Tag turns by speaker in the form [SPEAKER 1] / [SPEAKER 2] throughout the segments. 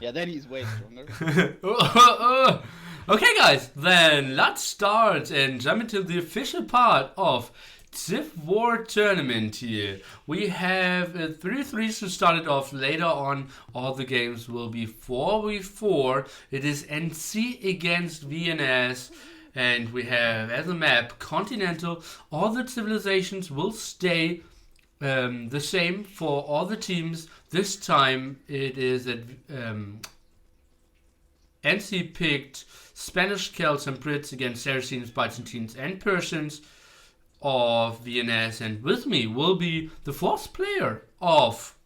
[SPEAKER 1] Yeah, then he's way stronger.
[SPEAKER 2] Okay, guys, then let's start and jump into the official part of Civ War Tournament here. We have 3v3 to start it off. Later on, all the games will be 4v4. It is NC against VNS. And we have as a map Continental. All the civilizations will stay the same for all the teams. This time it is at NC picked Spanish, Celts, and Brits against Saracens, Byzantines, and Persians of VNS. And with me will be the fourth player of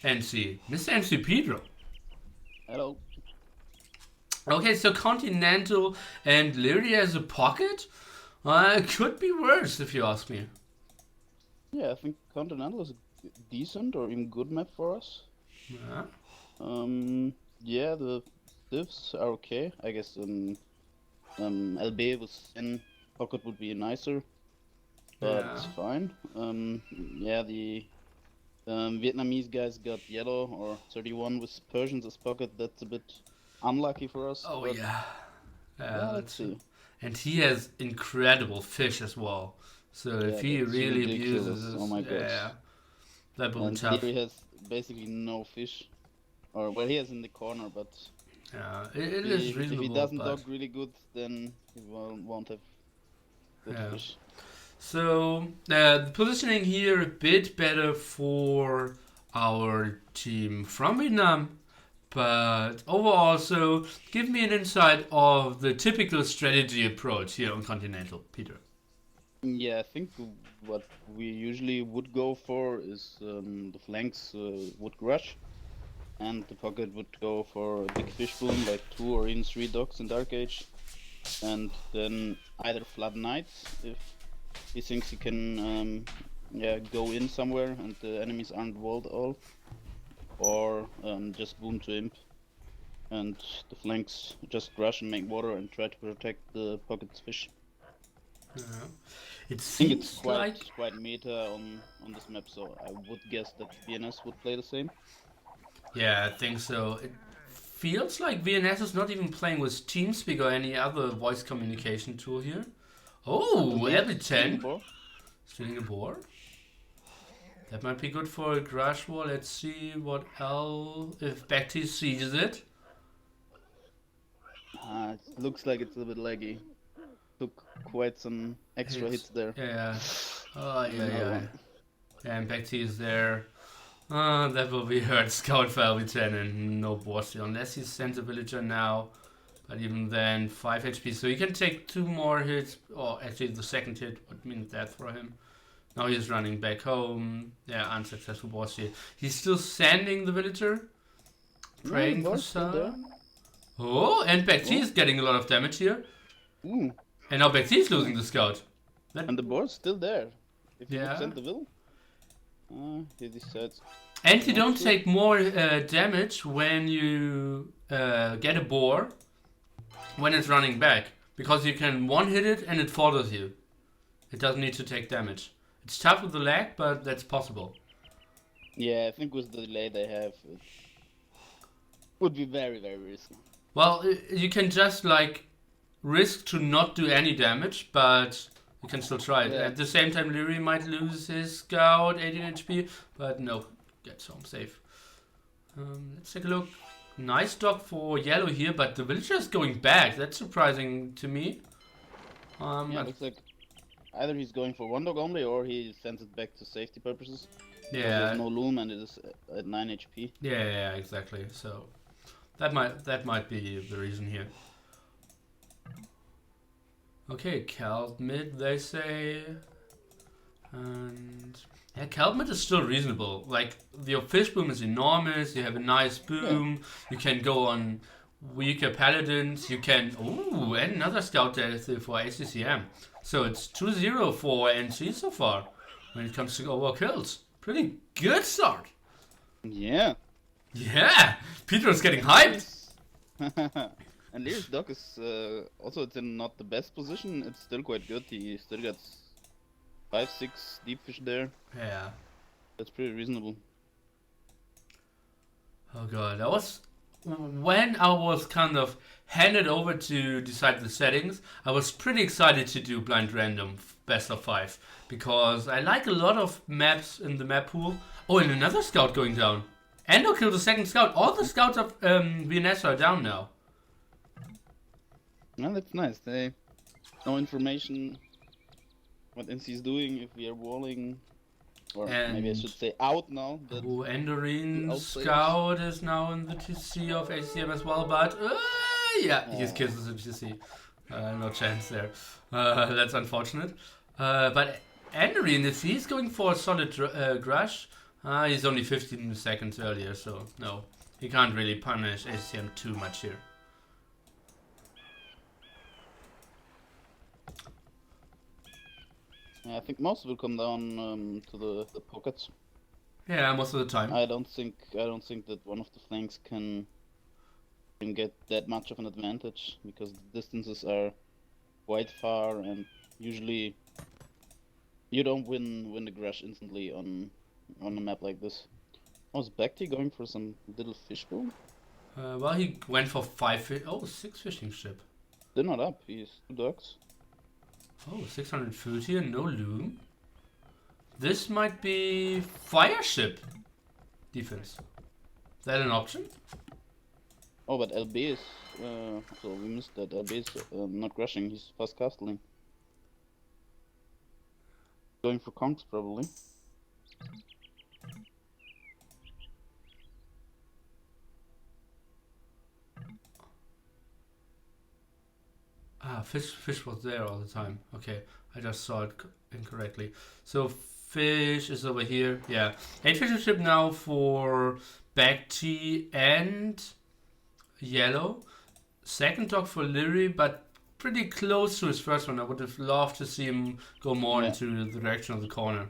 [SPEAKER 2] NC, Mr. NC Pedro.
[SPEAKER 1] Hello.
[SPEAKER 2] Okay, so Continental and Lyria as a pocket could be worse if you ask me.
[SPEAKER 1] Yeah, I think Continental is a decent or even good map for us.
[SPEAKER 2] Yeah.
[SPEAKER 1] Yeah, the divs are okay. I guess LB was in pocket would be nicer, but it's fine. Yeah, the Vietnamese guys got yellow or 31 with Persians as pocket. That's a bit unlucky for us.
[SPEAKER 2] Oh yeah.
[SPEAKER 1] Let's see.
[SPEAKER 2] And he has incredible fish as well. So if he really abuses,
[SPEAKER 1] oh my gosh,
[SPEAKER 2] that will be tough.
[SPEAKER 1] He has basically no fish, or well, he has in the corner, but
[SPEAKER 2] yeah, it is reasonable.
[SPEAKER 1] If he doesn't dock really good, then he won't have good fish.
[SPEAKER 2] So the positioning here a bit better for our team from Vietnam. But overall, so give me an insight of the typical strategy approach here on Continental, Peter.
[SPEAKER 1] Yeah, I think what we usually would go for is the flanks would rush, and the pocket would go for a big fish boom, like 2 or even 3 docks in Dark Age, and then either flood knights if he thinks he can go in somewhere and the enemies aren't walled all, or just boom to imp, and the flanks just rush and make water and try to protect the pocket's fish.
[SPEAKER 2] It
[SPEAKER 1] I think
[SPEAKER 2] seems
[SPEAKER 1] it's quite meta on this map, so I would guess that VNS would play the same.
[SPEAKER 2] Yeah, I think so. It feels like VNS is not even playing with TeamSpeak or any other voice communication tool here. Oh, every 10. Stealing a boar. That might be good for a Crash Wall. Let's see what else. If Bacti sees it.
[SPEAKER 1] It looks like it's a bit laggy. Took quite some extra hits there.
[SPEAKER 2] Yeah. Oh, yeah. And Bacti is there. That will be hurt. Scout for LB10 and no boss unless he sends a villager now. But even then, 5 HP. So he can take 2 more hits. Or actually, the second hit would mean death for him. Now he's running back home. Yeah, unsuccessful boss here. He's still sending the villager. Praying for some. Oh, and Bacti is getting a lot of damage here.
[SPEAKER 1] Ooh.
[SPEAKER 2] And now Bacti is losing the scout.
[SPEAKER 1] And the board's still there. If you would send the will. He decides.
[SPEAKER 2] And you don't take more damage when you get a boar when it's running back. Because you can one-hit it and it follows you. It doesn't need to take damage. It's tough with the lag, but that's possible.
[SPEAKER 1] Yeah, I think with the delay they have, it would be very, very risky.
[SPEAKER 2] Well, you can just like risk to not do any damage, but you can still try it. Yeah. At the same time, Lyri might lose his scout, 18 HP, but no, gets home safe. Let's take a look. Nice dock for yellow here, but the villager is going back. That's surprising to me.
[SPEAKER 1] Yeah, looks like either he's going for 1 dog only, or he sends it back to safety purposes.
[SPEAKER 2] Yeah.
[SPEAKER 1] There's no loom and it is at 9 HP.
[SPEAKER 2] Yeah, exactly. So that might be the reason here. Okay, Celt mid, they say. And yeah, Celt mid is still reasonable. Like, your fish boom is enormous, you have a nice boom, you can go on weaker paladins, you can... Ooh, and another scout there for ACCM. So it's 2-0 for NC so far, when it comes to overkills. Pretty good start.
[SPEAKER 1] Yeah.
[SPEAKER 2] Yeah, Pedro's getting hyped.
[SPEAKER 1] And Lyri's dock is also, it's in not the best position. It's still quite good. He still got 5-6 deep fish there.
[SPEAKER 2] Yeah.
[SPEAKER 1] That's pretty reasonable.
[SPEAKER 2] Oh god, that was when I was kind of handed over to decide the settings, I was pretty excited to do blind random best of 5 because I like a lot of maps in the map pool. Oh, and another scout going down. Endo killed the second scout. All the scouts of VNS are down now.
[SPEAKER 1] Well, that's nice. They no information what NC is doing, if we are walling, or
[SPEAKER 2] And
[SPEAKER 1] maybe I should say out now. But
[SPEAKER 2] Endorine's scout is now in the TC of ACM as well, but yeah, he's kisses in TC. No chance there. That's unfortunate. But Endorine, if he's going for a solid Grush, he's only 15 seconds earlier, so no, he can't really punish ACM too much here.
[SPEAKER 1] I think most will come down to the pockets.
[SPEAKER 2] Yeah, most of the time.
[SPEAKER 1] I don't think that one of the flanks can get that much of an advantage because the distances are quite far, and usually you don't win the Grush instantly on a map like this. Was Bacti going for some little fishbowl?
[SPEAKER 2] Well, he went for 6 fishing ship.
[SPEAKER 1] They're not up. He's 2 ducks.
[SPEAKER 2] Oh, 630 and no loom. This might be fire ship defense. Is that an option?
[SPEAKER 1] Oh, but LB is... so we missed that. LB is not crushing, he's fast castling. Going for conks, probably.
[SPEAKER 2] Ah, fish was there all the time. Okay, I just saw it incorrectly. So fish is over here. Yeah, 8 fishing ship now for Bacti and yellow. Second dog for Leary, but pretty close to his first one. I would have loved to see him go more into the direction of the corner.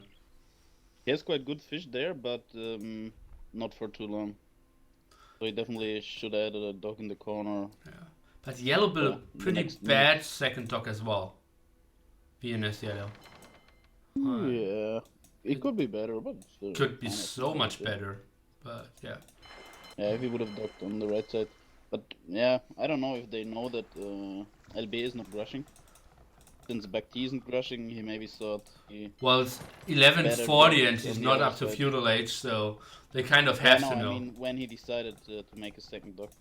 [SPEAKER 1] He has quite good fish there, but not for too long. So he definitely should add a dog in the corner.
[SPEAKER 2] Yeah. But yellow built a pretty bad second dog as well. VNS yellow.
[SPEAKER 1] Yeah, it could be better, but
[SPEAKER 2] could be so much better. But yeah.
[SPEAKER 1] Yeah, if he would have docked on the right side. But yeah, I don't know if they know that LB is not rushing. Since Bacti isn't rushing, he maybe thought he...
[SPEAKER 2] Well, it's 11:40 and he's not up to feudal age, so they kind of have to know.
[SPEAKER 1] I mean, when he decided to make a second dock.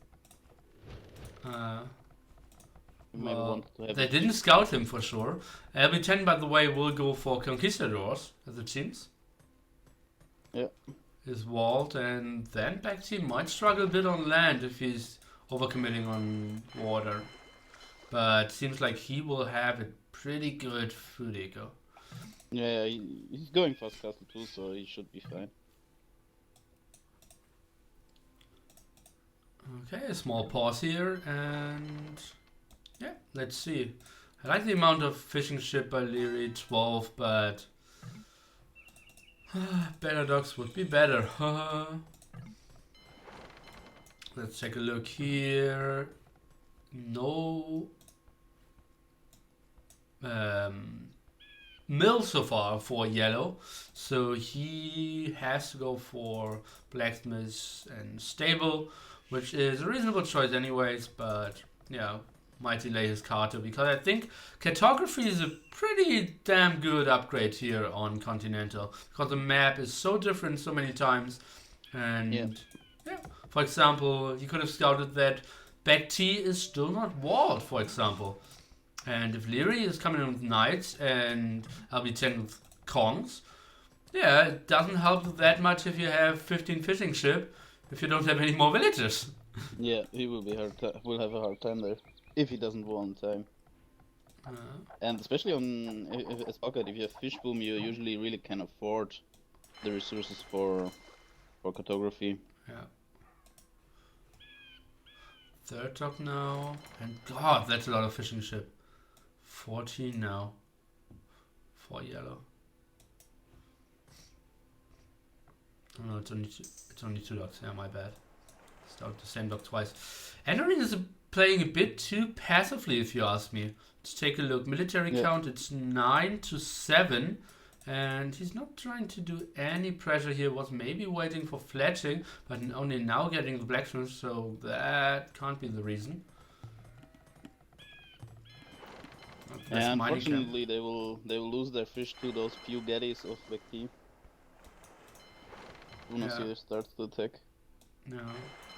[SPEAKER 2] Well, they didn't scout him for sure. LB10, by the way, will go for Conquistadors, as it seems.
[SPEAKER 1] Yeah.
[SPEAKER 2] Is walled, and then Bacti might struggle a bit on land if he's overcommitting on water. But seems like he will have it pretty good food eco.
[SPEAKER 1] Yeah, he's going fast castle too, so he should be fine.
[SPEAKER 2] Okay, a small pause here, and yeah, let's see. I like the amount of fishing ship by Leary, 12, but better dogs would be better. Let's take a look here. No mill so far for yellow, so he has to go for blacksmith and stable, which is a reasonable choice anyways, but yeah, might delay his Carter because I think cartography is a pretty damn good upgrade here on Continental because the map is so different so many times, and yeah, for example, you could have scouted that Bacti is still not walled, for example. And if Leary is coming in with knights and LB10 with kongs, yeah, it doesn't help that much if you have 15 fishing ship if you don't have any more villagers.
[SPEAKER 1] Yeah, he will be will have a hard time there if he doesn't wall on time. And especially on as pocket, if you have fish boom, you usually really can afford the resources for cartography.
[SPEAKER 2] Yeah. Third top now, and God, that's a lot of fishing ship. 14 now for yellow. Oh no, it's only 2 dogs. Yeah, my bad. Start the same dog twice. Enderin is playing a bit too passively, if you ask me. Let's take a look. Military count, it's 9 to 7. And he's not trying to do any pressure here. Was maybe waiting for fletching, but only now getting the blacksmith, so that can't be the reason.
[SPEAKER 1] Yeah, unfortunately, they will lose their fish to those few gaddies of Vecti. Unasir starts to attack.
[SPEAKER 2] No,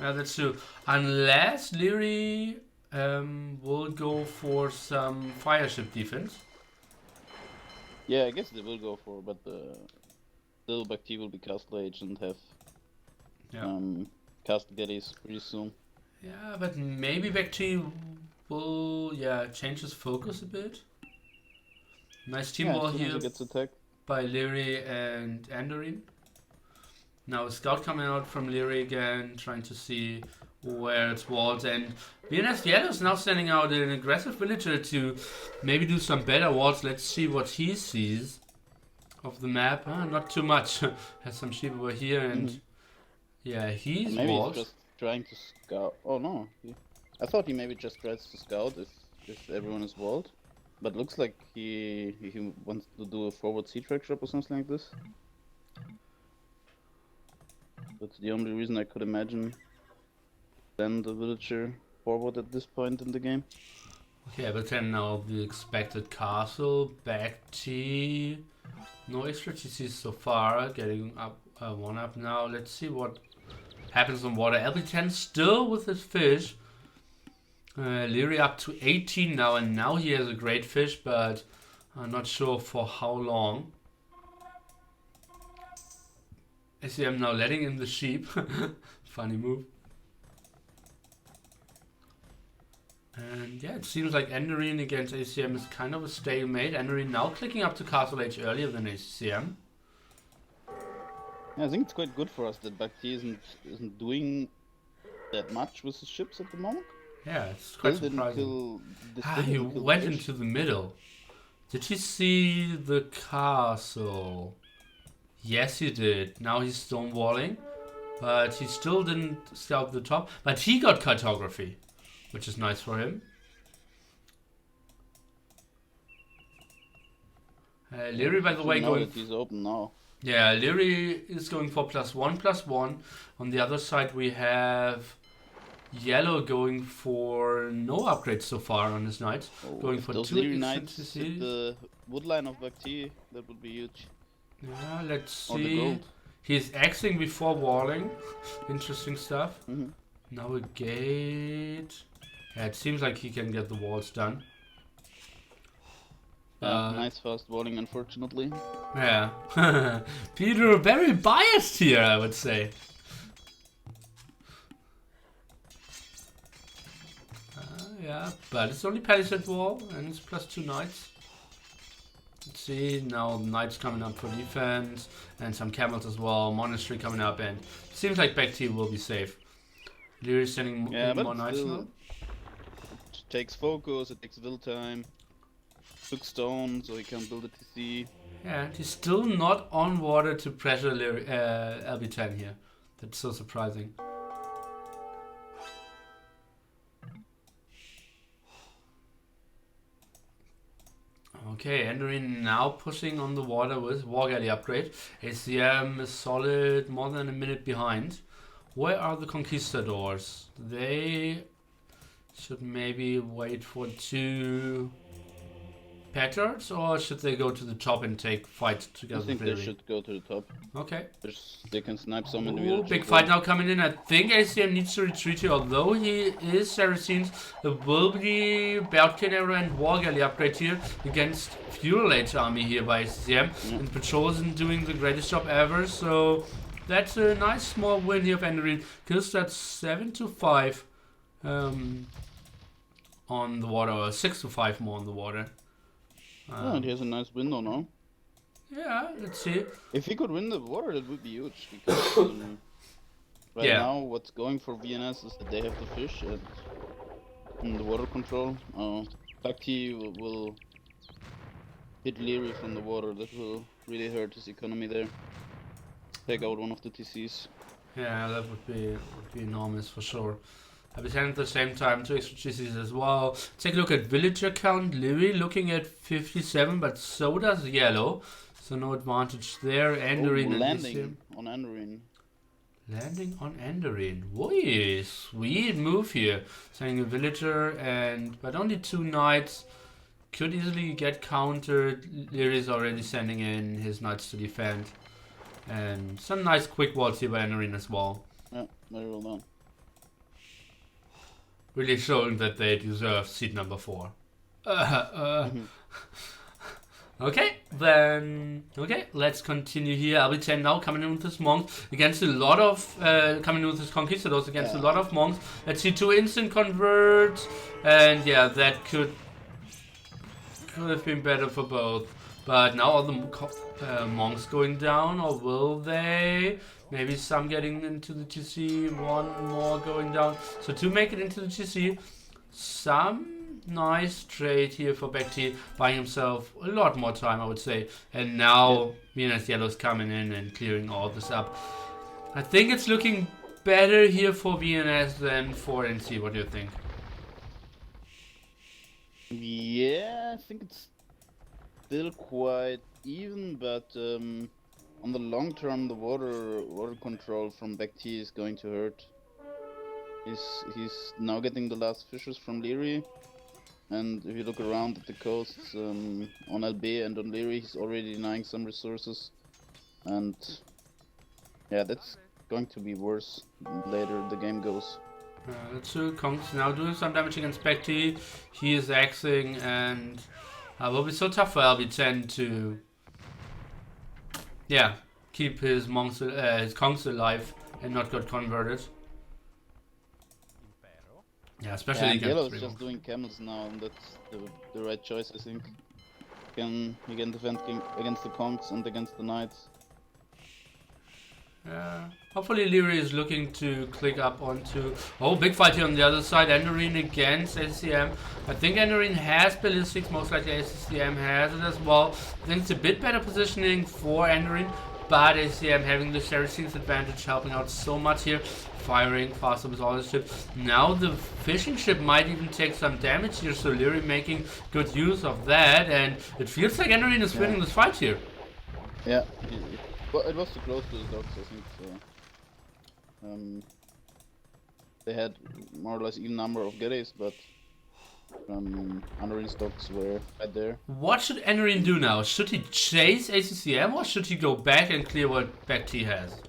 [SPEAKER 2] yeah, that's true. Unless Leary will go for some fire ship defense.
[SPEAKER 1] Yeah, I guess they will go for, but still Vecti will be Castle Age and have Castle gaddies pretty soon.
[SPEAKER 2] Yeah, but maybe Vecti will change his focus a bit. Nice team ball here by Leary and Andorin. Now a scout coming out from Leary again, trying to see where it's walls, and VNS Yellow is now sending out an aggressive villager to maybe do some better walls. Let's see what he sees of the map. Not too much. Has some sheep over here, and he's
[SPEAKER 1] maybe
[SPEAKER 2] walls.
[SPEAKER 1] He's just trying to scout. Oh no, I thought he maybe just tries to scout if everyone is walled, but looks like he wants to do a forward sea track shop or something like this. That's the only reason I could imagine send the villager forward at this point in the game.
[SPEAKER 2] Okay, but then now the expected castle, back T. No extra TCs so far, getting up 1 up now. Let's see what happens on water. LB10 still with his fish. Leary up to 18 now, and now he has a great fish, but I'm not sure for how long. I see I'm now letting in the sheep. Funny move. And yeah, it seems like Enderine against ACM is kind of a stalemate. Enderine now clicking up to Castle Age earlier than ACM.
[SPEAKER 1] Yeah, I think it's quite good for us that Bhakti isn't doing that much with his ships at the moment.
[SPEAKER 2] Yeah, it's quite surprising. He went into the middle. Did you see the castle? Yes, he did. Now he's stonewalling, but he still didn't scout the top. But he got cartography, which is nice for him. Leary, by the way, going.
[SPEAKER 1] He's open now.
[SPEAKER 2] Yeah, Leary is going for +1/+1. On the other side, we have Yellow going for no upgrades so far on his knights. Going for
[SPEAKER 1] those
[SPEAKER 2] 2
[SPEAKER 1] Leary knights at the woodline of Bhakti, that would be huge.
[SPEAKER 2] Yeah, let's see. He's Xing before walling. Interesting stuff. Now a gate. Yeah, it seems like he can get the walls done.
[SPEAKER 1] Nice fast walling, unfortunately.
[SPEAKER 2] Yeah. Pedro very biased here, I would say. Yeah, but it's only palisade wall and it's +2 knights. Let's see, now knights coming up for defense and some camels as well. Monastery coming up, and it seems like Bhakti will be safe. Leary sending more knights now.
[SPEAKER 1] It takes focus, it takes will time. Took stone, so he can build a TC.
[SPEAKER 2] Yeah, and he's still not on water to pressure LB10 here. That's so surprising. Okay, Enderine now pushing on the water with War Galley upgrade. ACM is solid, more than a minute behind. Where are the Conquistadors? They should maybe wait for 2 patterns, or should they go to the top and take fight together?
[SPEAKER 1] I think they should go to the top.
[SPEAKER 2] Okay.
[SPEAKER 1] They can snipe some individuals.
[SPEAKER 2] Big fight now coming in. I think ACM needs to retreat here, although he is Saracens. There will be Boutkin arrow and War Galley upgrade here against Feudal Age army here by ACM. And Patrol isn't doing the greatest job ever, so that's a nice small win here of Enderine. Kills that 7-5 on the water, or 6-5 more on the water.
[SPEAKER 1] And he has a nice window now.
[SPEAKER 2] Yeah, let's see.
[SPEAKER 1] If he could win the water, that would be huge. Because right now, what's going for VNS is that they have the fish and the water control. Bhakti will hit Leary from the water. That will really hurt his economy there. Take out one of the TCs.
[SPEAKER 2] Yeah, that would be enormous for sure. At the same time, 2 extra GCs as well. Take a look at villager count. Leary looking at 57, but so does Yellow. So so no advantage there. Enderine
[SPEAKER 1] landing on Enderine.
[SPEAKER 2] Landing on Enderine. Woi, sweet move here. Sending a villager but only 2 knights. Could easily get countered. Leary is already sending in his knights to defend. And some nice quick walls here by Enderine as well.
[SPEAKER 1] Yeah, very well done.
[SPEAKER 2] Really showing that they deserve seed number 4. Okay, then. Okay, let's continue here. LB10 now coming in with his monks against a lot of. Coming in with his conquistadors against a lot of monks. Let's see 2 instant converts. And yeah, that could have been better for both. But now all the monks going down, or will they? Maybe some getting into the GC, 1 more going down. So to make it into the GC, some nice trade here for Bekti, buying himself a lot more time, I would say. And now VNS Yellow's coming in and clearing all this up. I think it's looking better here for VNS than for NC. What do you think?
[SPEAKER 1] Yeah, I think it's still quite even, but on the long term, the water control from Bekti is going to hurt. He's now getting the last fishes from Leary. And if you look around at the coasts on LB and on Leary, he's already denying some resources. And yeah, that's going to be worse later the game goes.
[SPEAKER 2] That's true. Kong's now doing some damage against Bekti. He is axing and will be so tough for LB10 to keep his monks, his Kongs alive and not get converted. Yeah, especially against
[SPEAKER 1] Yellow's just doing camels now, and that's the right choice, I think. He can defend against the Kongs and against the Knights.
[SPEAKER 2] Hopefully Leary is looking to click up onto... Oh, big fight here on the other side. Enderine against ACCM. I think Enderine has ballistics, most likely ACCM has it as well. I think it's a bit better positioning for Enderine, but ACCM having the Seraphim's advantage, helping out so much here. Firing faster with all his ships. Now the fishing ship might even take some damage here, so Leary making good use of that, and it feels like Enderine is winning this fight here.
[SPEAKER 1] Yeah, well, it was too close to the dogs, I think. So. They had more or less even number of Geddes, but Enderine's dogs were right there.
[SPEAKER 2] What should Enderine do now? Should he chase ACCM, or should he go back and clear what Bekti has?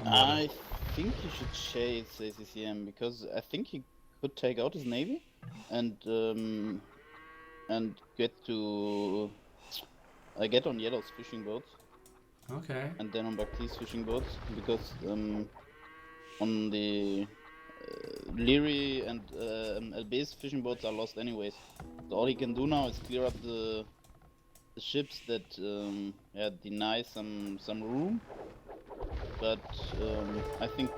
[SPEAKER 1] I think he should chase ACCM, because I think he could take out his navy and get on Yellow's fishing boats.
[SPEAKER 2] Okay.
[SPEAKER 1] And then on Bakti's fishing boats, because on the Leary and LB's fishing boats are lost anyways. So all he can do now is clear up the ships that deny some room. But I think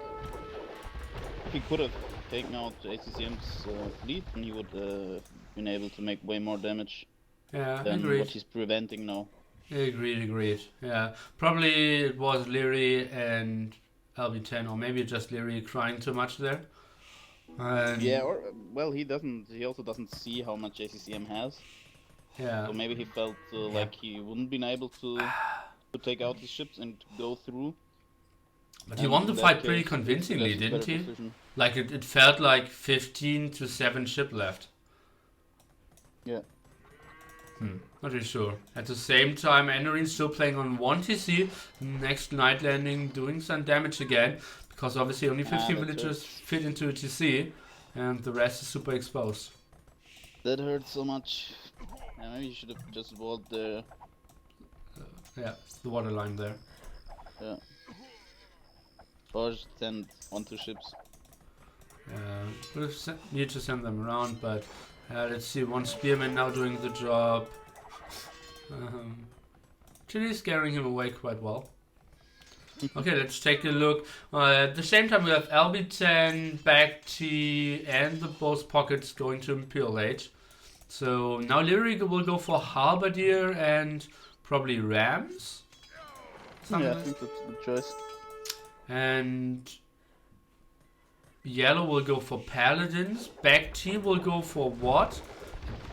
[SPEAKER 1] if he could have taken out ACCM's fleet, then he would have been able to make way more damage than what he's preventing now.
[SPEAKER 2] Agreed. Yeah, probably it was Leary and LB10, or maybe just Leary crying too much there.
[SPEAKER 1] Yeah, or well, he also doesn't see how much ACCM has.
[SPEAKER 2] Yeah.
[SPEAKER 1] So maybe he felt like he wouldn't been able to take out his ships and go through.
[SPEAKER 2] But he won the fight pretty convincingly, didn't he?
[SPEAKER 1] Position.
[SPEAKER 2] Like it felt like 15 to 7 ship left.
[SPEAKER 1] Yeah.
[SPEAKER 2] Not really sure. At the same time, Enderine's still playing on 1 TC. Next night landing, doing some damage again. Because obviously only 15 villagers fit into a TC. And the rest is super exposed.
[SPEAKER 1] That hurts so much. Yeah, maybe you should have just walled the...
[SPEAKER 2] yeah, the water line there.
[SPEAKER 1] Yeah. Or just send 1-2 ships.
[SPEAKER 2] We'll need to send them around, but let's see, 1 spearman now doing the job. Actually scaring him away quite well. Okay, let's take a look. At the same time we have LB10, Bekti and the both pockets going to Imperial Age. So now Leary will go for Halberdier and probably Rams?
[SPEAKER 1] Yeah, I think that's a good choice.
[SPEAKER 2] And Yellow will go for Paladins. Bekti will go for what?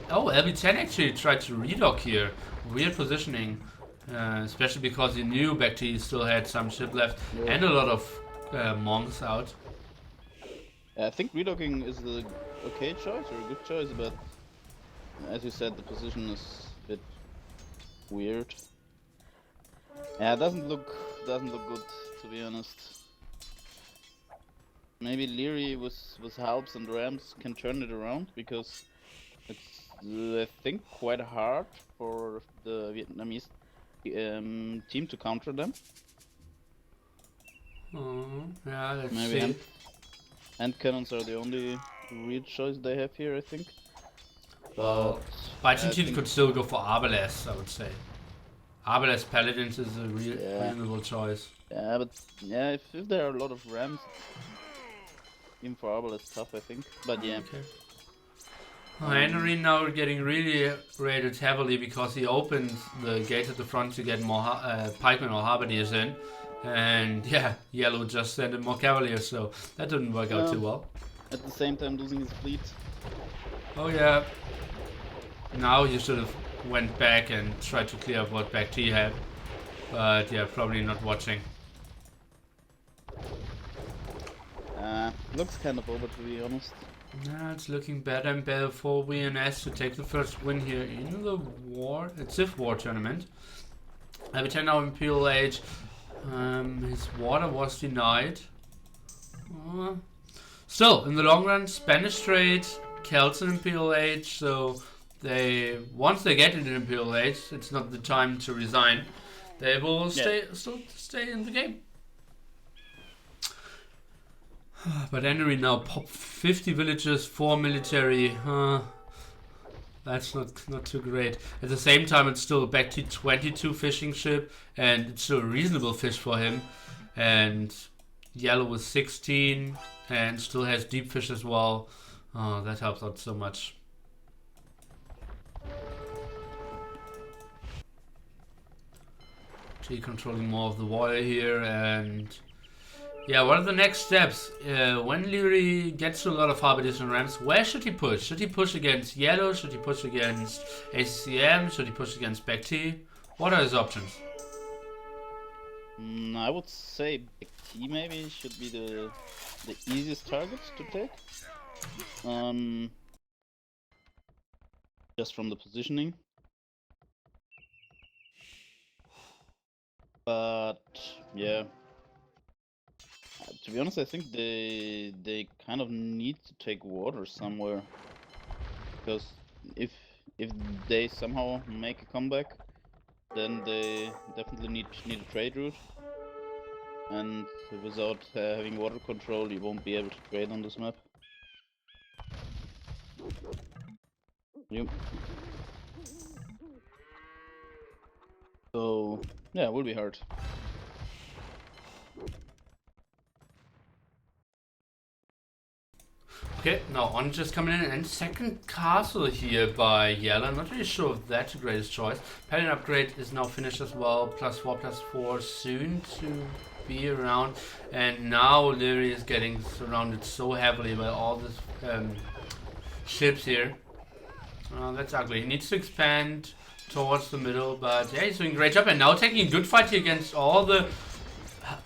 [SPEAKER 2] Oh, LB10 actually tried to redock here. Weird positioning. Especially because he knew Bacti still had some ship left and a lot of monks out.
[SPEAKER 1] I think relocking is a okay choice or a good choice, but as you said, the position is a bit weird. Yeah, it doesn't look good, to be honest. Maybe Leary with helps and ramps can turn it around, because it's I think quite hard for the Vietnamese team to counter them.
[SPEAKER 2] Yeah, let's
[SPEAKER 1] Maybe
[SPEAKER 2] see.
[SPEAKER 1] hand cannons are the only real choice they have here, I think.
[SPEAKER 2] Well, Byzantine could still go for Arbalest, I would say. Arbalest Paladins is a reasonable choice.
[SPEAKER 1] Yeah, but yeah, if there are a lot of rams, even for Arbalest is tough, I think. But yeah.
[SPEAKER 2] Okay. Henry now getting really raided heavily because he opened the gate at the front to get more pikemen or halberdiers in. And yeah, Yellow just sent in more cavaliers, so that didn't work out too well.
[SPEAKER 1] At the same time losing his fleet.
[SPEAKER 2] Oh yeah. Now you should have went back and tried to clear up what Bacti had. But yeah, probably not watching.
[SPEAKER 1] Looks kind of over, to be honest.
[SPEAKER 2] Yeah, it's looking better and better for VNS to take the first win here in the war. It's Civ War tournament. Every 10 now Imperial Age. His water was denied. Still, in the long run, Spanish Strait, Celts in Imperial Age, so once they get into Imperial Age, it's not the time to resign. They will still stay in the game. But Henry now pop 50 villages, 4 military. That's not too great. At the same time, it's still back to 22 fishing ship, and it's still a reasonable fish for him. And Yellow with 16, and still has deep fish as well. Oh, that helps out so much. Actually controlling more of the water here, and yeah, what are the next steps? When Leary gets to a lot of halberdiers and rams, where should he push? Should he push against Yellow? Should he push against ACM? Should he push against Bacti? What are his options?
[SPEAKER 1] I would say Bacti maybe should be the easiest target to take. Just from the positioning. But yeah. To be honest, I think they kind of need to take water somewhere, because if they somehow make a comeback, then they definitely need a trade route, and without having water control, you won't be able to trade on this map. Yep. So yeah, it will be hard.
[SPEAKER 2] Okay, now Onger's coming in, and second castle here by Yellow. Not really sure if that's the greatest choice. Paladin upgrade is now finished as well. +4/+4 soon to be around. And now Leary is getting surrounded so heavily by all these ships here. That's ugly. He needs to expand towards the middle, but yeah, he's doing a great job. And now taking a good fight here against all the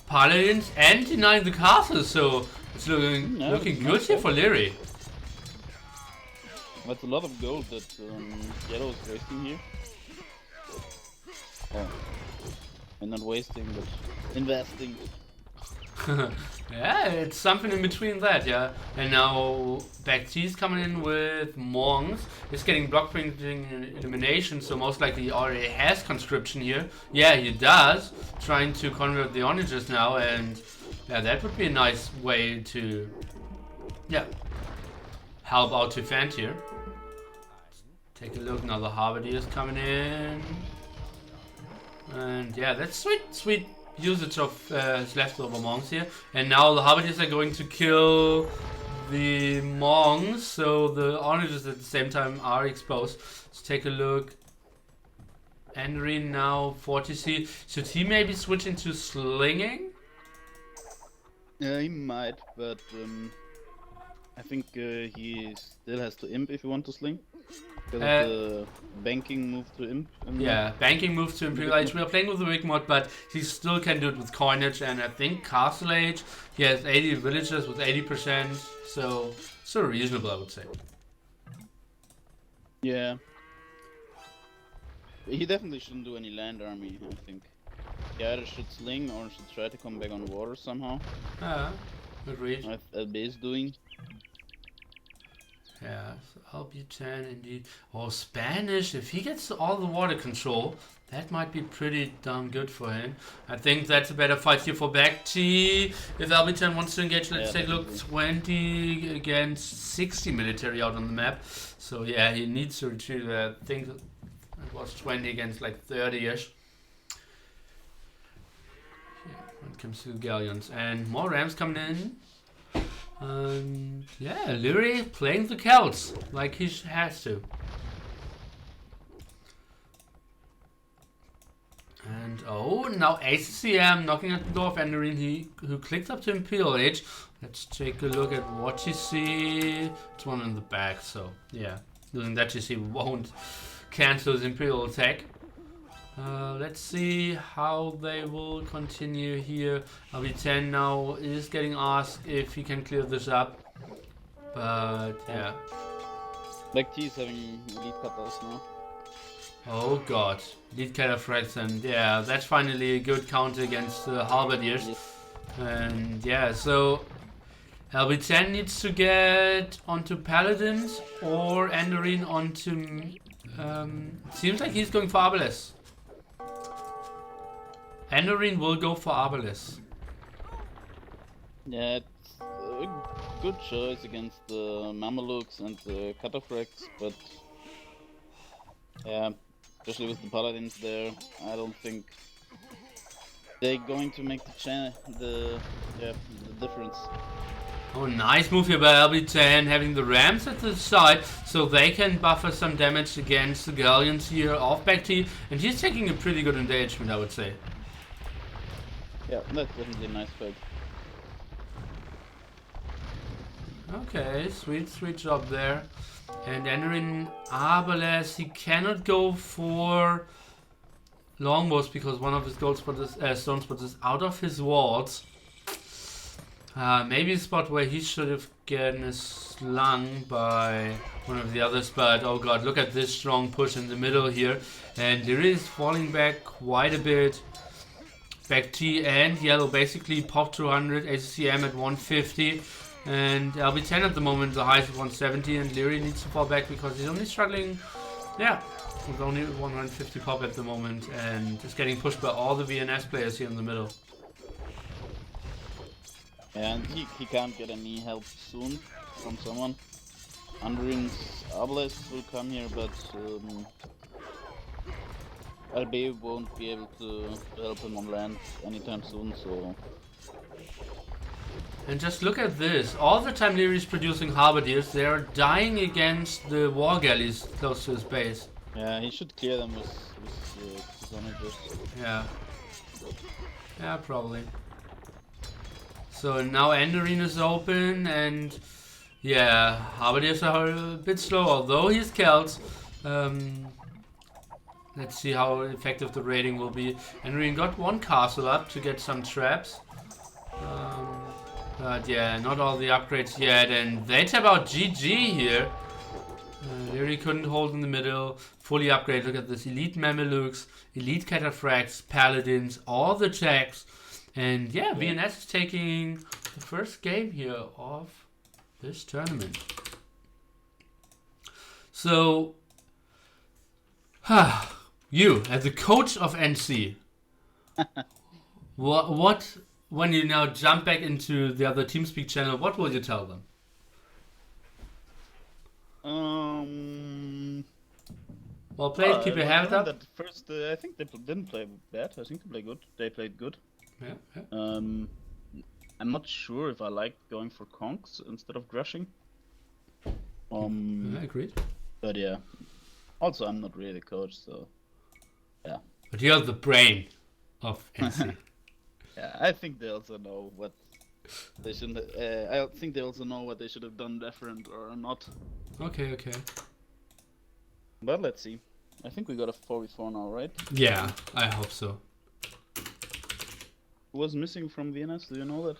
[SPEAKER 2] Paladins and denying the castle. So it's looking good here for Leary.
[SPEAKER 1] That's a lot of gold that Yellow is wasting here. Oh. And not wasting, but investing.
[SPEAKER 2] Yeah, it's something in between that, yeah. And now Bacti's coming in with monks. He's getting block printing and elimination, so most likely he already has conscription here. Yeah, he does. Trying to convert the onagers now, and yeah, that would be a nice way to, yeah, help out to Fant here. Take a look, now the halberdiers coming in. And yeah, that's sweet usage of his leftover monks here. And now the halberdiers are going to kill the monks, so the onagers at the same time are exposed. Let's take a look. Henry now 40C. Should he maybe switch into slinging?
[SPEAKER 1] Yeah, he might, but I think he still has to imp if you want to sling. Because of the banking move to imp.
[SPEAKER 2] Yeah, banking moves to Imperial Age. We are playing with the Wig mod, but he still can do it with Coinage, and I think Castle Age, he has 80 villagers with 80%, so still reasonable, I would say.
[SPEAKER 1] Yeah. He definitely shouldn't do any land army, I think. He either should sling or should try to come back on water somehow.
[SPEAKER 2] Agreed.
[SPEAKER 1] As LB is doing.
[SPEAKER 2] Yeah, so LB10 indeed. Oh, Spanish, if he gets all the water control, that might be pretty damn good for him. I think that's a better fight here for Bekti. If LB10 wants to engage, let's take a look. 20 against 60 military out on the map. So yeah, he needs to retreat. I think it was 20 against like 30-ish. Yeah, when it comes to galleons. And more rams coming in. Yeah, Lyri playing the Celts like he has to. And oh, now ACCM knocking at the door of Enderine, who clicked up to Imperial Age. Let's take a look at what GC. It's one in the back, so yeah, losing that GC won't cancel his Imperial attack. Let's see how they will continue here. LB10 now is getting asked if he can clear this up. But yeah.
[SPEAKER 1] Black T is having elite cutters now.
[SPEAKER 2] Oh god. Elite cataphracts, and yeah, that's finally a good counter against the halberdiers.
[SPEAKER 1] Yes.
[SPEAKER 2] And yeah, so LB10 needs to get onto paladins or Enderine onto. Seems like he's going for Arbalest. Enderine will go for Arbalest.
[SPEAKER 1] Yeah, it's a good choice against the Mamelukes and the Cataphracts, but yeah, especially with the Paladins there, I don't think they're going to make the difference.
[SPEAKER 2] Oh, nice move here by LB10, having the Rams at the side, so they can buffer some damage against the Galleons here of Bekti, and he's taking a pretty good engagement, I would say.
[SPEAKER 1] Yeah, that's definitely a nice fight.
[SPEAKER 2] Okay, sweet job there. And Enderine Arbalest, he cannot go for longbows because one of his stone spots is out of his walls. Maybe a spot where he should have gotten slung by one of the others, but oh god, look at this strong push in the middle here. And Lyri is falling back quite a bit. Bekti and Yellow basically pop 200, ACCM at 150, and LB10 at the moment the highest of 170, and Lyri needs to fall back because he's only struggling, yeah, with only 150 pop at the moment, and is getting pushed by all the VNS players here in the middle.
[SPEAKER 1] And he can't get any help soon from someone. Undering's Arbalest will come here, but LB won't be able to help him on land anytime soon, so...
[SPEAKER 2] And just look at this. All the time Lyri is producing halberdiers, they are dying against the war galleys close to his base.
[SPEAKER 1] Yeah, he should clear them with sonagers.
[SPEAKER 2] Yeah. Yeah, probably. So now Enderine is open, and yeah, halberdiers are a bit slow, although he's Celts. Let's see how effective the raiding will be. Enderine got one castle up to get some traps. But yeah, not all the upgrades yet, and they tap out GG here. Lyri couldn't hold in the middle. Fully upgrade. Look at this. Elite Mamelukes, Elite Cataphracts, Paladins, all the checks. And yeah, VNS is taking the first game here of this tournament. So, you, as the coach of NC, what, when you now jump back into the other TeamSpeak channel, what will you tell them? Well played, keep your hands up.
[SPEAKER 1] That first, I think they didn't play bad. I think they played good. They played good.
[SPEAKER 2] Yeah.
[SPEAKER 1] I'm not sure if I like going for conks instead of grushing.
[SPEAKER 2] I agreed.
[SPEAKER 1] But yeah. Also, I'm not really the coach, so yeah.
[SPEAKER 2] But you're the brain of NC.
[SPEAKER 1] Yeah, I think they also know what they shouldn't. I think they also know what they should have done different or not.
[SPEAKER 2] Okay.
[SPEAKER 1] But let's see. I think we got a 4v4 now, right?
[SPEAKER 2] Yeah, I hope so.
[SPEAKER 1] Who was missing from VNS? Do you know that?